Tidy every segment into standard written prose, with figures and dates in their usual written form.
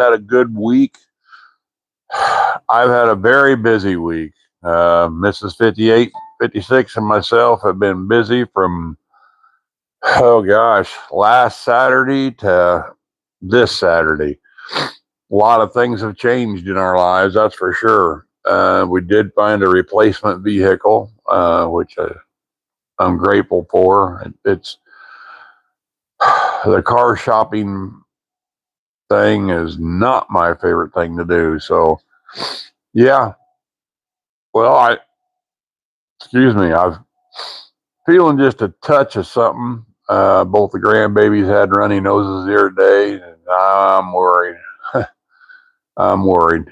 had a good week. I've had a very busy week. Mrs. 58, 56, and myself have been busy from, oh gosh, last Saturday to this Saturday. A lot of things have changed in our lives, that's for sure. We did find a replacement vehicle, which I'm grateful for. It's the car shopping thing is not my favorite thing to do. So, yeah. Well, excuse me, I'm feeling just a touch of something. Both the grandbabies had runny noses the other day, and I'm worried. I'm worried.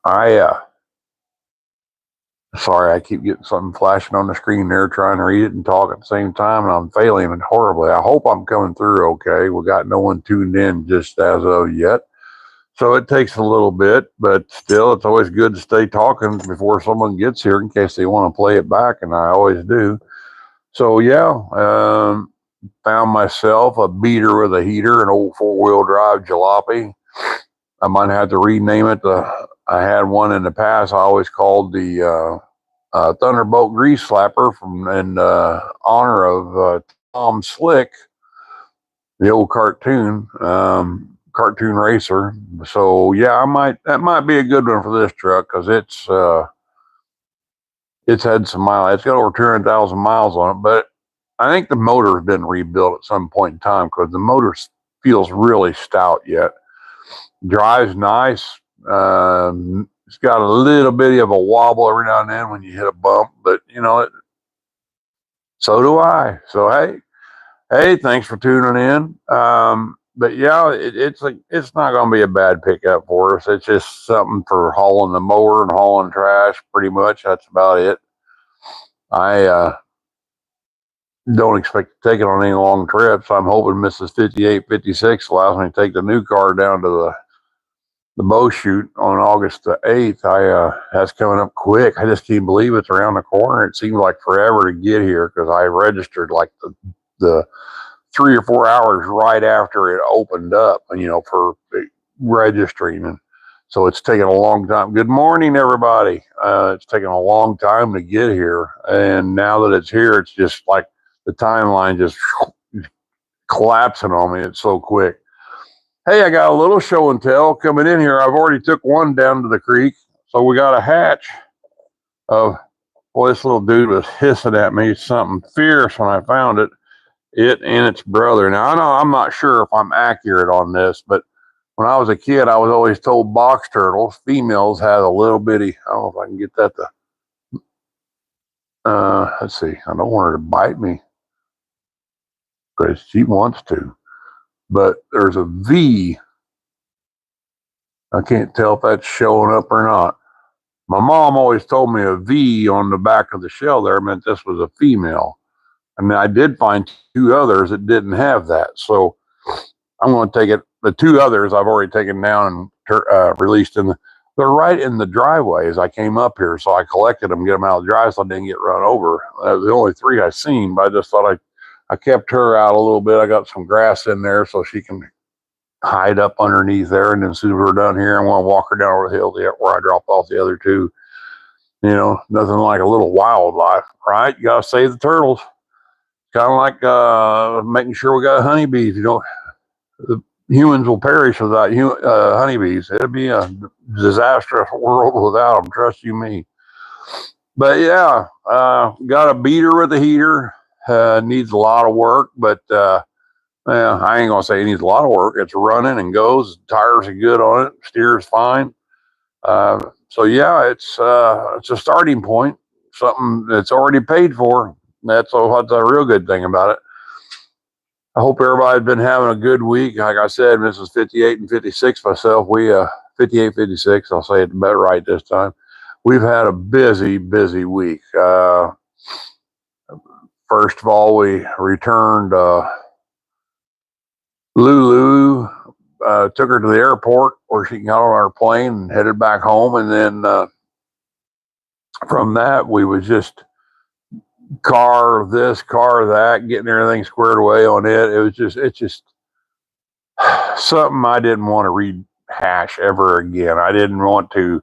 I Sorry, I keep getting something flashing on the screen there, trying to read it and talk at the same time, and I'm failing it horribly. I hope I'm coming through okay. We got no one tuned in just as of yet. So it takes a little bit, but still, it's always good to stay talking before someone gets here in case they want to play it back, and I always do. So yeah, found myself a beater with a heater, an old 4-wheel drive jalopy. I might have to rename it. I had one in the past. I always called the Thunderbolt Grease Slapper from in honor of Tom Slick, the old cartoon racer. So yeah, that might be a good one for this truck because it's had some miles. It's got over 200,000 miles on it, but I think the motor's been rebuilt at some point in time because the motor feels really stout yet. Drives nice. It's got a little bit of a wobble every now and then when you hit a bump, but so do I. So hey, thanks for tuning in. But yeah, it's not going to be a bad pickup for us. It's just something for hauling the mower and hauling trash. Pretty much, that's about it. I don't expect to take it on any long trips. I'm hoping Mrs. 58, 56 allows me to take the new car down to the bow shoot on August the 8th. That's coming up quick. I just can't believe it's around the corner. It seems like forever to get here because I registered like the 3 or 4 hours right after it opened up, for registering. And so it's taken a long time. Good morning, everybody. It's taken a long time to get here. And now that it's here, it's just like the timeline just collapsing on me. It's so quick. Hey, I got a little show and tell coming in here. I've already took one down to the creek. So we got a hatch of, boy, this little dude was hissing at me something fierce when I found it. It and its brother. Now, I know I'm not sure if I'm accurate on this, but when I was a kid, I was always told box turtles, females, had a little bitty, I don't know if I can get that to, let's see, I don't want her to bite me because she wants to, but there's a V. I can't tell if that's showing up or not. My mom always told me a V on the back of the shell there meant this was a female. I mean, I did find 2 others that didn't have that. So I'm going to take it. The 2 others I've already taken down and released they're right in the driveway as I came up here. So I collected them, get them out of the drive so I didn't get run over. That was the only 3 I seen, but I just thought I kept her out a little bit. I got some grass in there so she can hide up underneath there. And then as soon as we're done here, I'm going to walk her down over the hill where I dropped off the other 2. Nothing like a little wildlife, right? You got to save the turtles. Kind of like making sure we got honeybees. The humans will perish without honeybees. It'll be a disastrous world without them. Trust you me. But yeah, got a beater with a heater. Needs a lot of work, but I ain't gonna say it needs a lot of work. It's running and goes. Tires are good on it. Steers fine. So yeah, it's a starting point. Something that's already paid for. That's a real good thing about it. I hope everybody's been having a good week. Like I said, Mrs. 58 and 56, myself, we 58, 56. I'll say it better right this time. We've had a busy week. First of all, we returned Lulu. Took her to the airport where she got on our plane and headed back home. And then from that, we was just car this, car that, getting everything squared away on it. It's just something I didn't want to rehash ever again. I didn't want to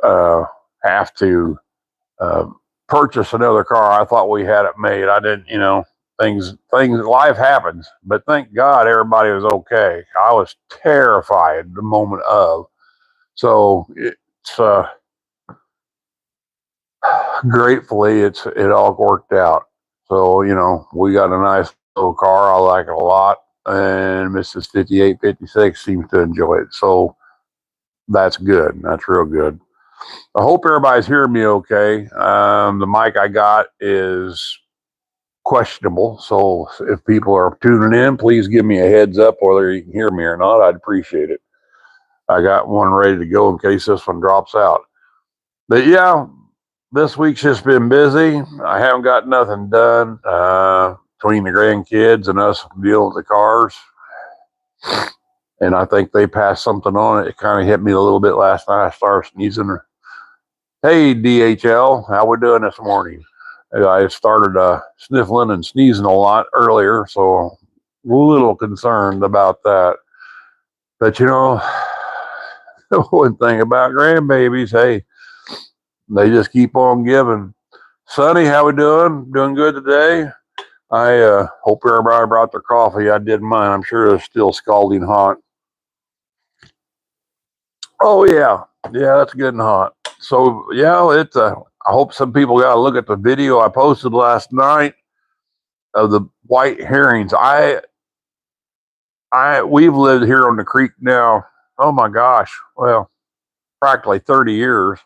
uh, have to uh, purchase another car. I thought we had it made. I didn't, life happens. But thank God everybody was okay. I was terrified the moment of. So it's gratefully it all worked out. So we got a nice little car. I like it a lot, and Mrs. 5856 seems to enjoy it. So that's good. That's real good. I hope everybody's hearing me okay. The mic I got is questionable. So if people are tuning in, please give me a heads up whether you can hear me or not. I'd appreciate it. I got one ready to go in case this one drops out. But yeah, this week's just been busy. I haven't got nothing done between the grandkids and us dealing with the cars. And I think they passed something on it. It kind of hit me a little bit last night. I started sneezing. Hey, DHL, how we doing this morning? I started sniffling and sneezing a lot earlier, so a little concerned about that. But the one thing about grandbabies, hey, they just keep on giving. Sonny, how we doing? Doing good today? I hope everybody brought their coffee. I did mine. I'm sure it's still scalding hot. Oh yeah, yeah, that's good and hot. So yeah, it's I hope some people got to look at the video I posted last night of the white herrings. We've lived here on the creek now. Oh my gosh, well, practically 30 years,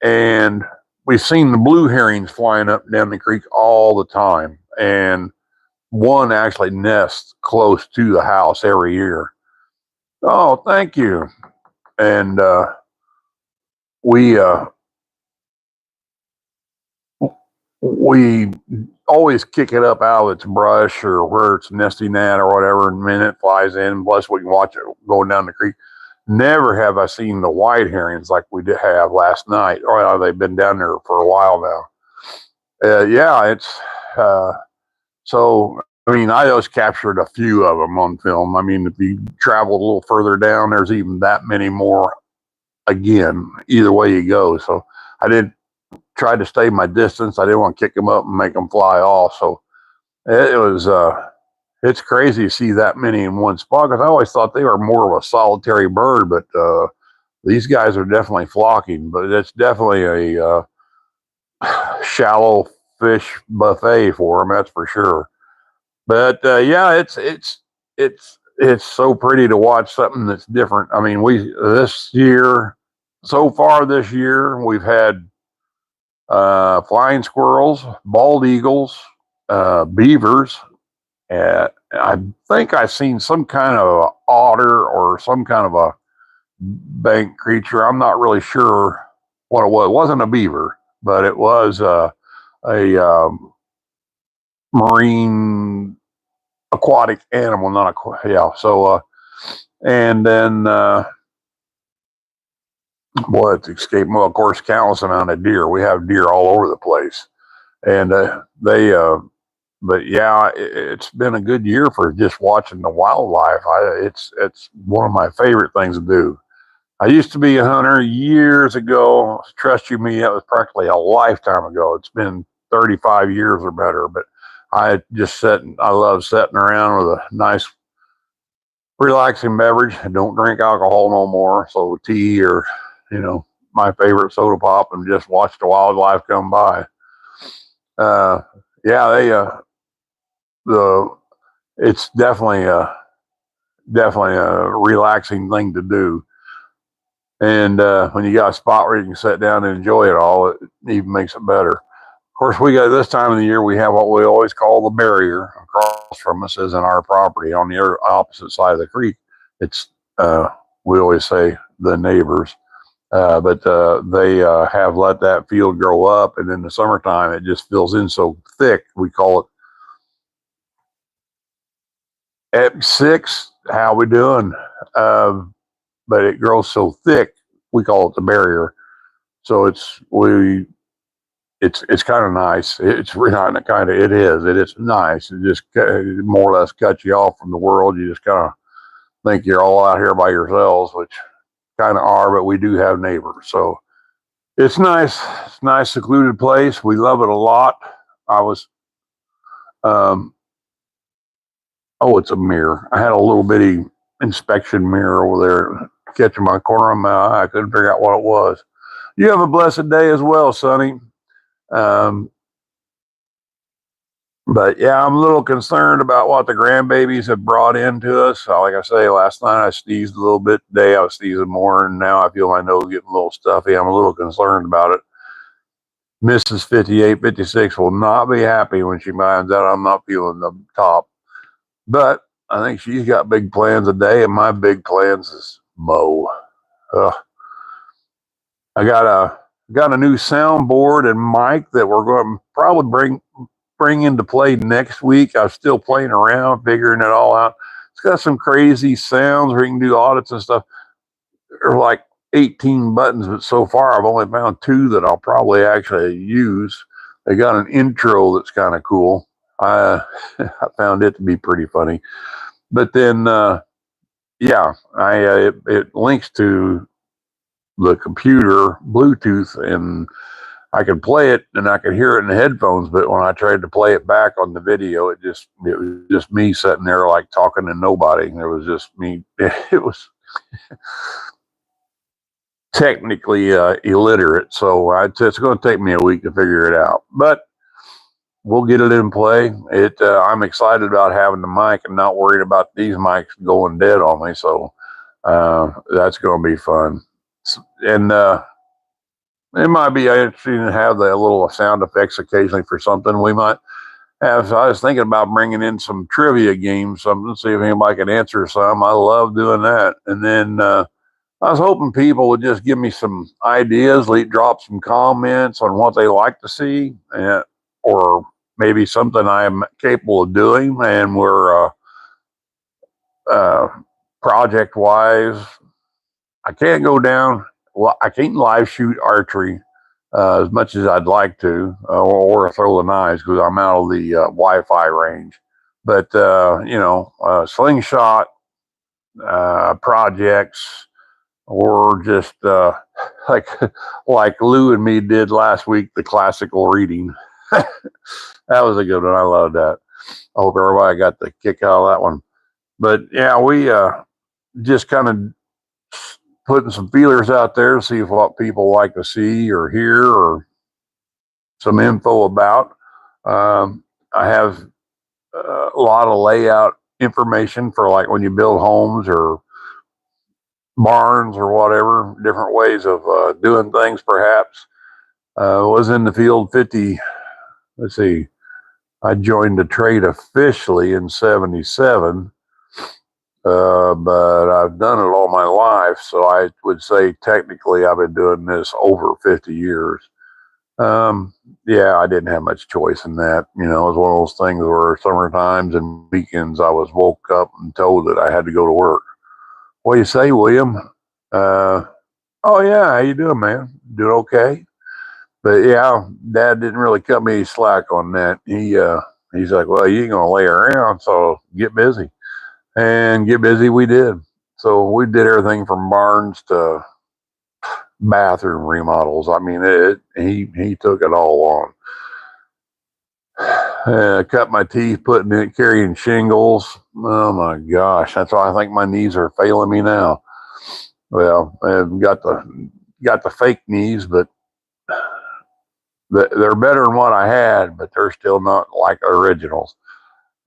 and we've seen the blue herrings flying up and down the creek all the time. And one actually nests close to the house every year. Oh, thank you. And we we always kick it up out of its brush or where it's nesting at or whatever, and then it flies in. Plus, we can watch it going down the creek. Never have I seen the white herrings like we did have last night. Oh, they've been down there for a while now. Yeah, it's so. I mean, I just captured a few of them on film. I mean, if you travel a little further down, there's even that many more. Again, either way you go. So I did try to stay my distance. I didn't want to kick them up and make them fly off. So it was it's crazy to see that many in one spot, because I always thought they were more of a solitary bird, but these guys are definitely flocking. But it's definitely a shallow fish buffet for them, that's for sure. But yeah, it's so pretty to watch something that's different. I mean, so far this year, we've had flying squirrels, bald eagles, beavers. I think I've seen some kind of otter or some kind of a bank creature. I'm not really sure what it was. It wasn't a beaver, but it was a marine aquatic animal, not a yeah. So and then boy, it's escaped. Well, of course, countless amount of deer. We have deer all over the place, and they. But yeah, it's been a good year for just watching the wildlife. It's one of my favorite things to do. I used to be a hunter years ago. Trust you me, that was practically a lifetime ago. It's been 35 years or better. But I love sitting around with a nice, relaxing beverage. I don't drink alcohol no more. So tea or, my favorite soda pop, and just watch the wildlife come by. Yeah, the it's definitely a relaxing thing to do. And when you got a spot where you can sit down and enjoy it all, it even makes it better. Of course, we got this time of the year, we have what we always call the barrier across from us, is in our property on the opposite side of the creek. It's, we always say the neighbors, but they have let that field grow up. And in the summertime, it just fills in so thick. We call it Ep6. How we doing? But it grows so thick, we call it the barrier. So it's kind of nice. It's really kind of, it is nice. It just more or less cuts you off from the world. You just kind of think you're all out here by yourselves, which kind of are, but we do have neighbors. So it's nice. It's a nice, secluded place. We love it a lot. I was, um, oh, it's a mirror. I had a little bitty inspection mirror over there catching my corner of my eye. I couldn't figure out what it was. You have a blessed day as well, Sonny. Um, but yeah, I'm a little concerned about what the grandbabies have brought into us. Like I say, last night I sneezed a little bit. Today I was sneezing more, and now I feel my nose getting a little stuffy. I'm a little concerned about it. Mrs. 5856 will not be happy when she finds out I'm not feeling the top. But I think she's got big plans today, and my big plans is mow. I got a new soundboard and mic that we're going to probably bring into play next week. I'm still playing around, figuring it all out. It's got some crazy sounds where you can do audits and stuff. There are like 18 buttons, but so far I've only found 2 that I'll probably actually use. They got an intro that's kind of cool. I found it to be pretty funny. But then, yeah, it links to the computer Bluetooth, and I could play it and I could hear it in the headphones. But when I tried to play it back on the video, it was just me sitting there like talking to nobody. It was just me. It was technically illiterate, so it's going to take me a week to figure it out. But we'll get it in play. I'm excited about having the mic and not worried about these mics going dead on me. So that's going to be fun. And it might be interesting to have the little sound effects occasionally for something we might have. So I was thinking about bringing in some trivia games, something, see if anybody can answer some. I love doing that. And then I was hoping people would just give me some ideas, drop some comments on what they like to see, or maybe something I am capable of doing. And we're project wise, I can't go down. Well, I can't live shoot archery as much as I'd like to, or throw the knives because I'm out of the Wi-Fi range. But slingshot projects, or just like like Lou and me did last week, the classical reading. That was a good one. I loved that. I hope everybody got the kick out of that one. But yeah, we just kind of putting some feelers out there to see what people like to see or hear or some info about. I have a lot of layout information for like when you build homes or barns or whatever, different ways of doing things perhaps. Was in the field 50, let's see, I joined the trade officially in 77. But I've done it all my life, so I would say technically I've been doing this over 50 years. Yeah, I didn't have much choice in that. It was one of those things where summer times and weekends I was woke up and told that I had to go to work. What do you say, William? Oh yeah, how you doing, man? Doing okay? But yeah, Dad didn't really cut me any slack on that. He's like, well, you ain't gonna lay around, so get busy. And get busy we did. So we did everything from barns to bathroom remodels. I mean, he took it all on. Cut my teeth carrying shingles. Oh my gosh, that's why I think my knees are failing me now. Well, I've got the fake knees, but they're better than what I had, but they're still not like originals.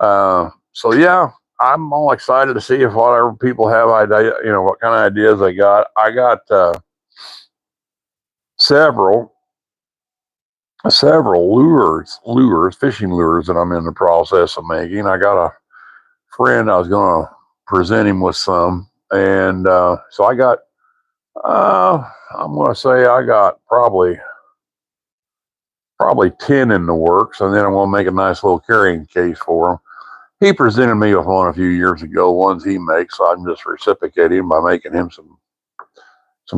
So yeah, I'm all excited to see if whatever people have idea, what kind of ideas they got. I got several fishing lures that I'm in the process of making. I got a friend I was going to present him with some, and so I got. I'm going to say I got probably 10 in the works, and then I'm going to make a nice little carrying case for them. He presented me with one a few years ago, ones he makes, so I'm just reciprocating by making him some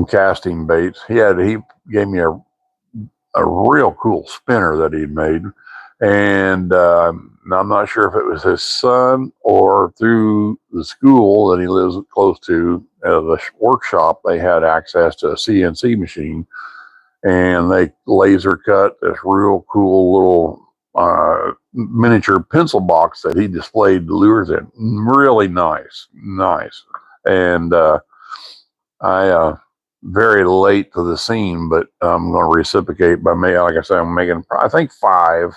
casting baits. He gave me a real cool spinner that he'd made. And I'm not sure if it was his son or through the school that he lives close to, the workshop, they had access to a CNC machine, and they laser cut this real cool little miniature pencil box that he displayed the lures in. Really nice. And I very late to the scene, but I'm going to reciprocate by making, like I said, I'm making, I think, 5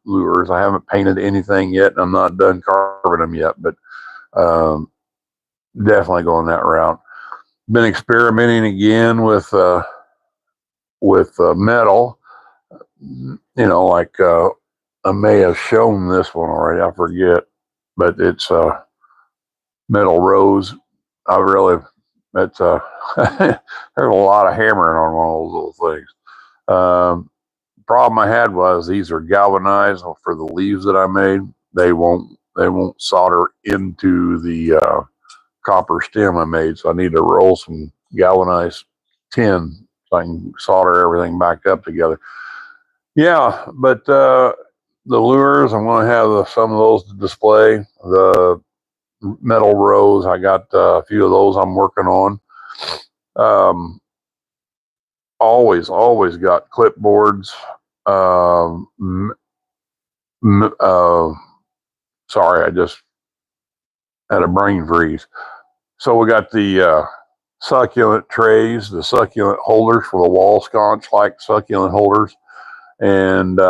lures. I haven't painted anything yet, and I'm not done carving them yet, but um, definitely going that route. Been experimenting again with metal. Like I may have shown this one already. I forget, but it's metal rose. I really, it's there's a lot of hammering on one of those little things. Problem I had was these are galvanized for the leaves that I made. They won't solder into the copper stem I made, so I need to roll some galvanized tin so I can solder everything back up together. Yeah, but the lures, I'm going to have some of those to display. The metal rose, I got a few of those I'm working on. Um, always got clipboards. Sorry, I just had a brain freeze. So we got the succulent trays, the succulent holders for the wall sconce, like succulent holders, and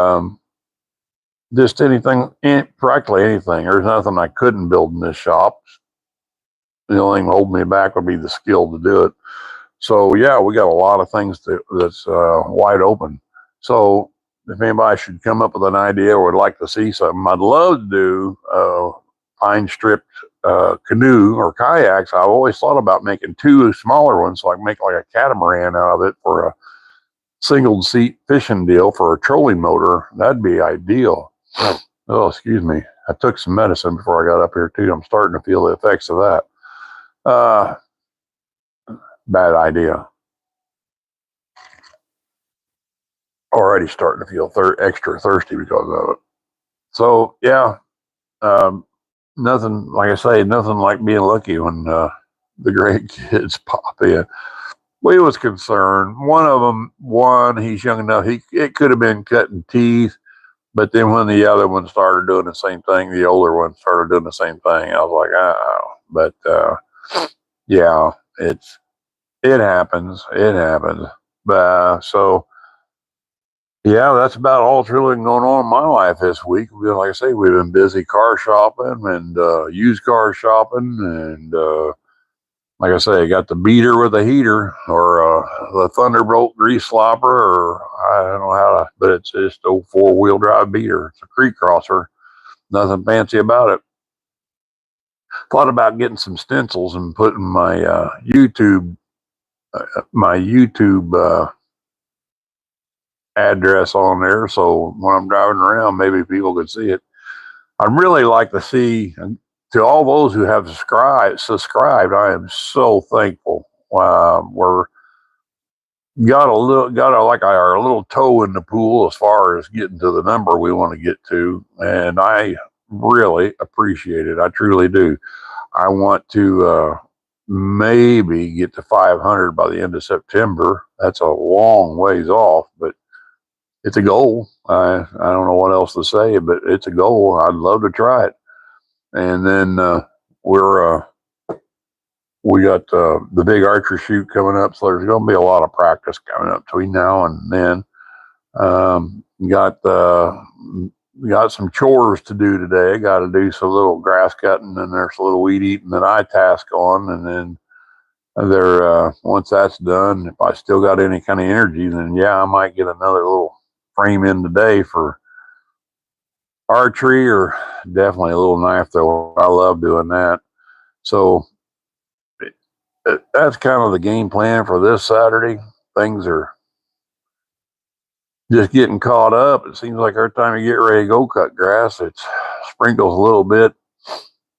just anything, practically anything. There's nothing I couldn't build in this shop. The only thing holding me back would be the skill to do it. So yeah, we got a lot of things that's wide open. So if anybody should come up with an idea or would like to see something, I'd love to do pine stripped canoe or kayaks. I've always thought about making 2 smaller ones, so I can make like a catamaran out of it for a single seat fishing deal for a trolling motor. That'd be ideal. Oh, excuse me. I took some medicine before I got up here too. I'm starting to feel the effects of that. Bad idea. Already starting to feel extra thirsty because of it. So yeah, nothing, like I say, nothing like being lucky when the great kids pop in. We was concerned. One of them, he's young enough. It could have been cutting teeth, but then when the other one started doing the same thing, the older one started doing the same thing. I was like, oh, but yeah, it happens. It happens. So yeah, that's about all that's really going on in my life this week. Like I say, we've been busy car shopping and used car shopping, and like I say, I got the beater with a heater, or the Thunderbolt grease slopper, or I don't know how to, but it's just an old 4-wheel drive beater. It's a creek crosser, nothing fancy about it. Thought about getting some stencils and putting my YouTube address on there, so when I'm driving around, maybe people could see it. I'd really like to see, to all those who have subscribed, I am so thankful. We're got a little toe in the pool as far as getting to the number we want to get to, and I really appreciate it. I truly do. I want to maybe get to 500 by the end of September. That's a long ways off, but it's a goal. I don't know what else to say, but it's a goal. I'd love to try it. And then we got the big archery shoot coming up, so there's going to be a lot of practice coming up between now and then. Got some chores to do today. Got to do some little grass cutting, and there's a little weed eating that I task on, and then once that's done, if I still got any kind of energy, then yeah, I might get another little frame in today for archery, or definitely a little knife throw. I love doing that. So that's kind of the game plan for this Saturday. Things are just getting caught up. It seems like every time you get ready to go cut grass, it sprinkles a little bit.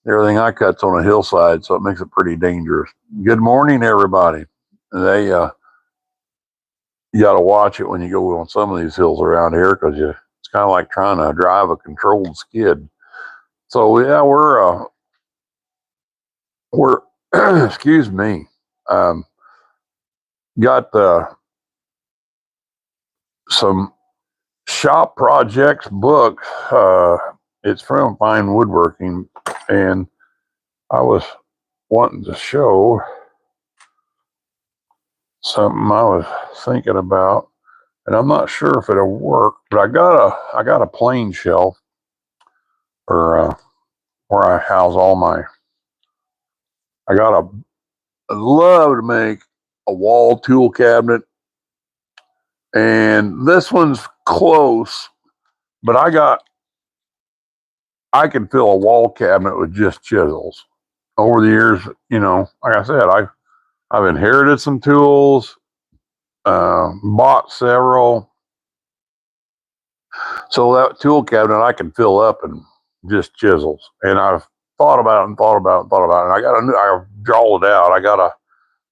Everything I cut's on a hillside, so it makes it pretty dangerous. Good morning, everybody. You got to watch it when you go on some of these hills around here, because it's kind of like trying to drive a controlled skid. So yeah, we're excuse me, got some shop projects book. It's from Fine Woodworking, and I was wanting to show something I was thinking about, and I'm not sure if it'll work, but I got a plane shelf or where I house all my. I'd love to make a wall tool cabinet, and this one's close, but I can fill a wall cabinet with just chisels. Over the years, like I said, I've inherited some tools, bought several, so that tool cabinet I can fill up and just chisels. And I've thought about it and thought about it and thought about it. And I draw it out.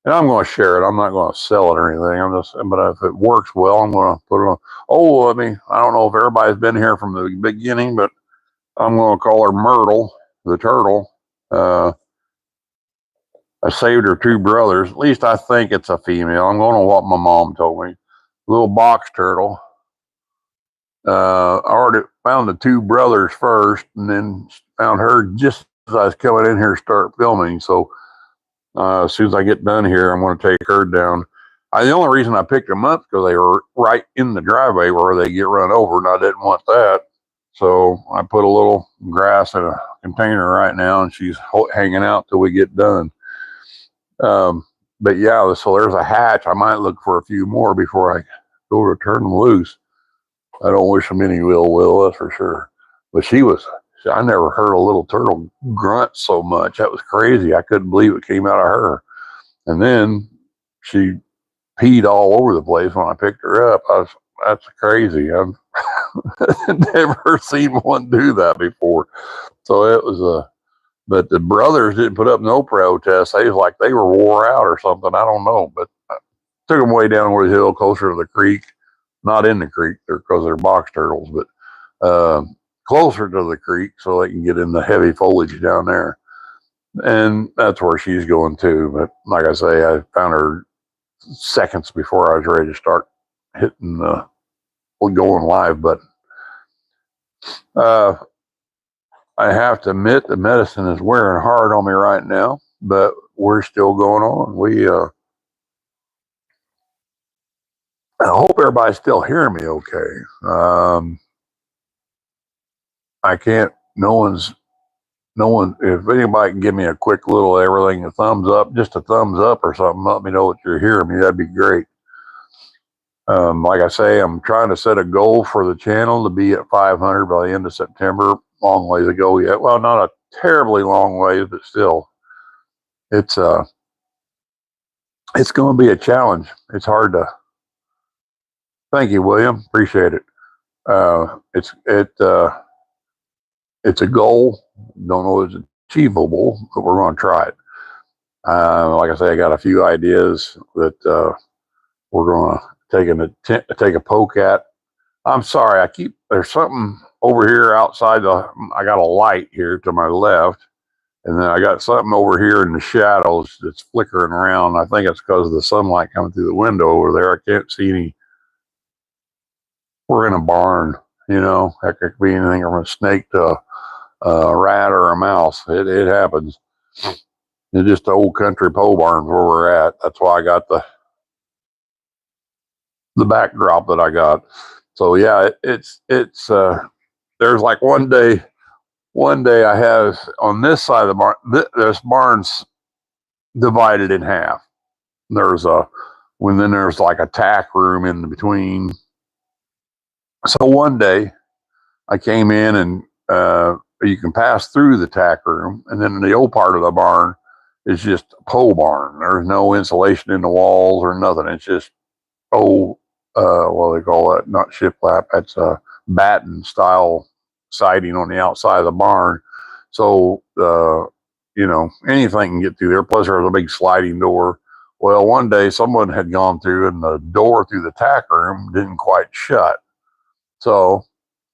And I'm going to share it. I'm not going to sell it or anything. But if it works well, I'm going to put it on. Oh, I don't know if everybody's been here from the beginning, but I'm going to call her Myrtle, the turtle. I saved her two brothers. At least I think it's a female. I'm going to what my mom told me. Little box turtle. I already found the two brothers first, and then found her just as I was coming in here to start filming. So as soon as I get done here, I'm going to take her down. The only reason I picked them up because they were right in the driveway where they get run over, and I didn't want that. So I put a little grass in a container right now, and she's hanging out till we get done. But yeah, so there's a hatch. I might look for a few more before I go to turn them loose. I don't wish them any ill will, that's for sure. But I never heard a little turtle grunt so much. That was crazy. I couldn't believe it came out of her. And then she peed all over the place when I picked her up. That's crazy. I've never seen one do that before. So it was but the brothers didn't put up no protest. They was like they were wore out or something. I don't know. But I took them way down over the hill, closer to the creek. Not in the creek, because they're box turtles, but closer to the creek so they can get in the heavy foliage down there. And that's where she's going too. But like I say, I found her seconds before I was ready to start hitting the going live button. I have to admit the medicine is wearing hard on me right now, but we're still going on. I hope everybody's still hearing me okay. I can't, no one, if anybody can give me a quick little everything, a thumbs up, just a thumbs up or something, let me know that you're hearing me. That'd be great. Like I say, I'm trying to set a goal for the channel to be at 500 by the end of September. Long ways to go yet. Well, not a terribly long ways, but still, it's going to be a challenge. It's hard to. Thank you, William. Appreciate it. It's a goal. Don't know if it's achievable, but we're going to try it. Like I say, I got a few ideas that we're going to take a poke at. I'm sorry, there's something over here outside I got a light here to my left, and then I got something over here in the shadows that's flickering around. I think it's because of the sunlight coming through the window over there. I can't see any. We're in a barn, Heck, it could be anything from a snake to a rat or a mouse. It happens. It's just the old country pole barns where we're at. That's why I got the backdrop that I got. So yeah, it's there's like one day I have on this side of the barn, this barn's divided in half. Then there's like a tack room in between. So one day I came in and you can pass through the tack room, and then the old part of the barn is just a pole barn. There's no insulation in the walls or nothing. It's just old, what do they call that? Not shiplap. That's a batten style siding on the outside of the barn. So, anything can get through there. Plus there's a big sliding door. Well, one day someone had gone through and the door through the tack room didn't quite shut. So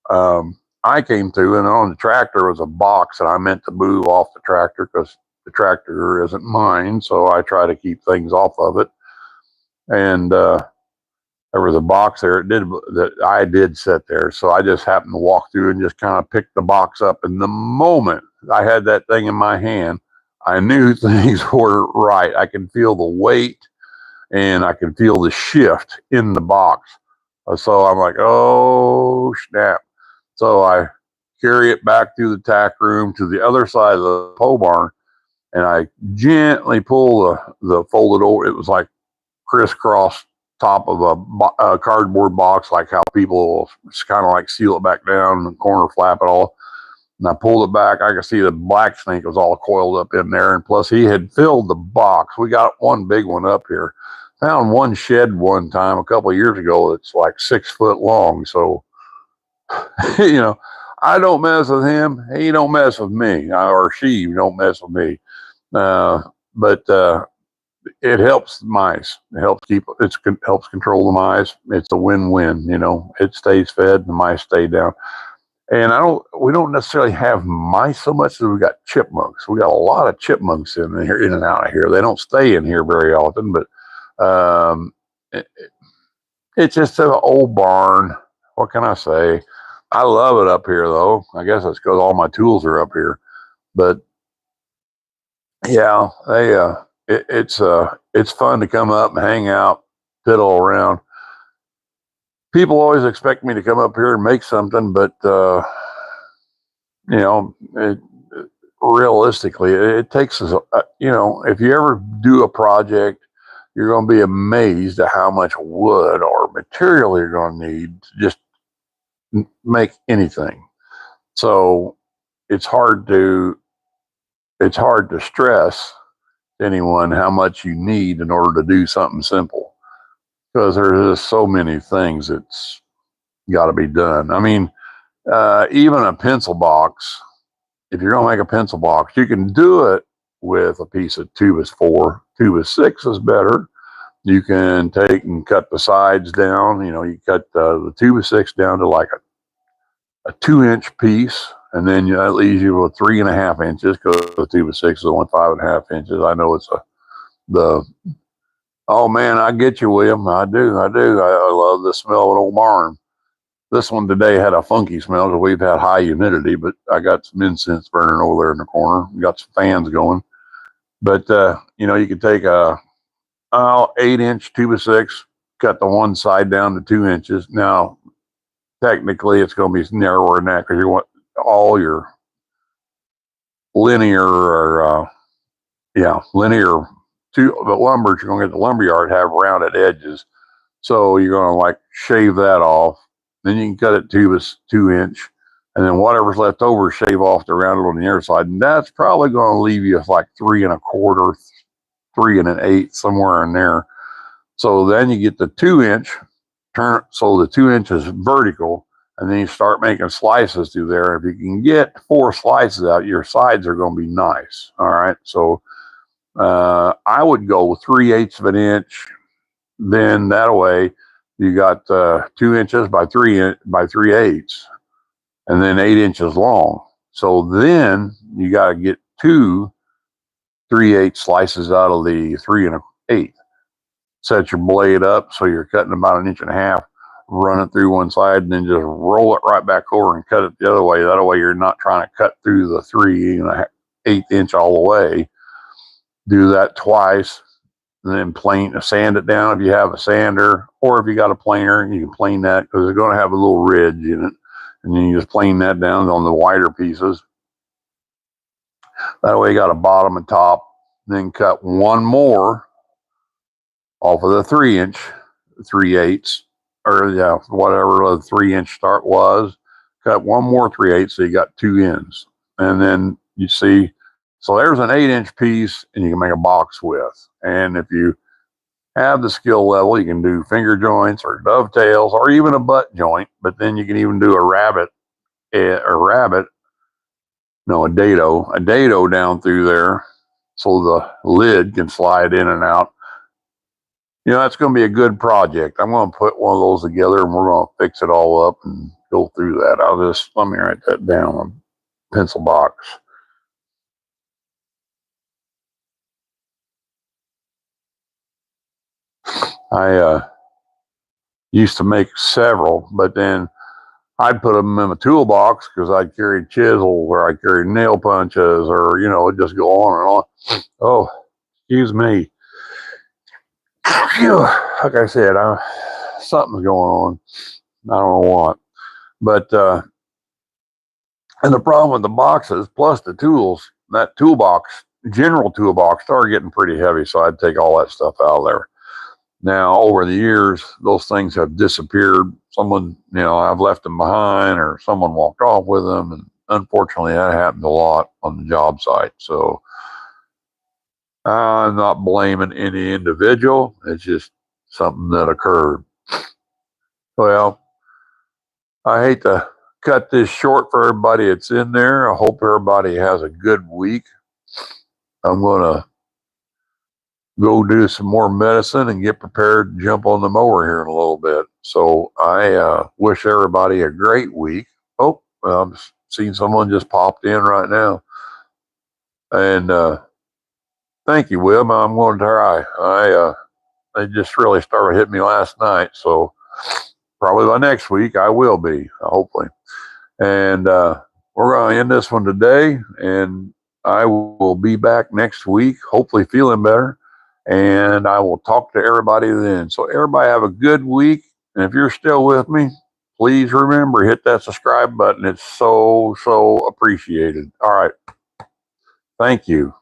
I came through, and on the tractor was a box that I meant to move off the tractor because the tractor isn't mine. So I try to keep things off of it. And there was a box there. It did that I did sit there. So I just happened to walk through and just kind of pick the box up. And the moment I had that thing in my hand, I knew things were right. I can feel the weight and I can feel the shift in the box. So I'm like, oh, snap. So I carry it back through the tack room to the other side of the pole barn, and I gently pull the folded over. It was like crisscross top of a cardboard box, like how people kind of like seal it back down and corner flap it all. And I pulled it back. I could see the black snake was all coiled up in there. And plus, he had filled the box. We got one big one up here. Found one shed one time a couple of years ago that's like 6 foot long. So, you know, I don't mess with him. He don't mess with me, or she don't mess with me. But it helps the mice. It helps helps control the mice. It's a win-win. You know, it stays fed, the mice stay down. And we don't necessarily have mice so much as we got chipmunks. We got a lot of chipmunks in here, in and out of here. They don't stay in here very often, but it's just an old barn. What can I say? I love it up here, though. I guess it's because all my tools are up here. But yeah, it's fun to come up and hang out, piddle around. People always expect me to come up here and make something, but you know, realistically, it takes us. You know, if you ever do a project, you're going to be amazed at how much wood or material you're going to need to just make anything. So it's hard to stress to anyone how much you need in order to do something simple, because there's just so many things that's got to be done. I mean, even a pencil box. If you're going to make a pencil box, you can do it with a piece of 2x4. 2x6 is better. You can take and cut the sides down. You know, you cut the 2x6 down to like a 2-inch piece, and then that leaves you with 3.5 inches, because the 2x6 is only 5.5 inches. I know it's oh man, I get you, William. I do. I love the smell of an old barn. This one today had a funky smell because we've had high humidity, but I got some incense burning over there in the corner. We got some fans going. But, you know, you could take a 8-inch 2x6, cut the one side down to 2 inches. Now, technically, it's going to be narrower than that because you want all your linear but lumber, you're going to get the lumberyard have rounded edges. So you're going to like shave that off. Then you can cut it 2 inch, and then whatever's left over, shave off the rounded on the other side. And that's probably going to leave you with like 3.25, 3 1/8, somewhere in there. So then you get the 2-inch, turn so the 2 inches vertical, and then you start making slices through there. If you can get 4 slices out, your sides are going to be nice. All right. So I would go 3/8 of an inch. Then that way you got 2 inches by 3/8, and then 8 inches long. So then you got to get 2 3/8 slices out of the 3 1/8. Set your blade up so you're cutting about 1.5 inches, run it through one side, and then just roll it right back over and cut it the other way. That way you're not trying to cut through the 3 1/8 all the way. Do that twice, and then sand it down if you have a sander, or if you got a planer, you can plane that, because it's going to have a little ridge in it, and then you just plane that down on the wider pieces. That way you got a bottom and top. Then cut one more off of the 3-inch 3/8, or whatever the 3-inch start was. Cut one more 3/8, so you got 2 ends, and then you see. So there's an 8-inch piece, and you can make a box with. And if you have the skill level, you can do finger joints or dovetails or even a butt joint. But then you can even do a dado down through there, so the lid can slide in and out. You know, that's going to be a good project. I'm going to put one of those together, and we're going to fix it all up and go through that. Let me write that down on a pencil box. I used to make several, but then I'd put them in a toolbox because I'd carry chisels or I'd carry nail punches or, it'd just go on and on. Oh, excuse me. Phew. Like I said, something's going on. I don't know what. But, and the problem with the boxes plus the tools, that toolbox, general toolbox, started getting pretty heavy. So I'd take all that stuff out of there. Now, over the years, those things have disappeared. Someone, I've left them behind or someone walked off with them. And unfortunately, that happens a lot on the job site. So I'm not blaming any individual. It's just something that occurred. Well, I hate to cut this short for everybody that's in there. I hope everybody has a good week. I'm going to go do some more medicine and get prepared to jump on the mower here in a little bit. So I wish everybody a great week. Oh, I'm seeing someone just popped in right now. And thank you, Will. I'm going to try. They just really started hitting me last night. So probably by next week, I will be, hopefully. And we're going to end this one today. And I will be back next week, hopefully feeling better. And I will talk to everybody then. So everybody have a good week. And if you're still with me, please remember, hit that subscribe button. It's so, so appreciated. All right. Thank you.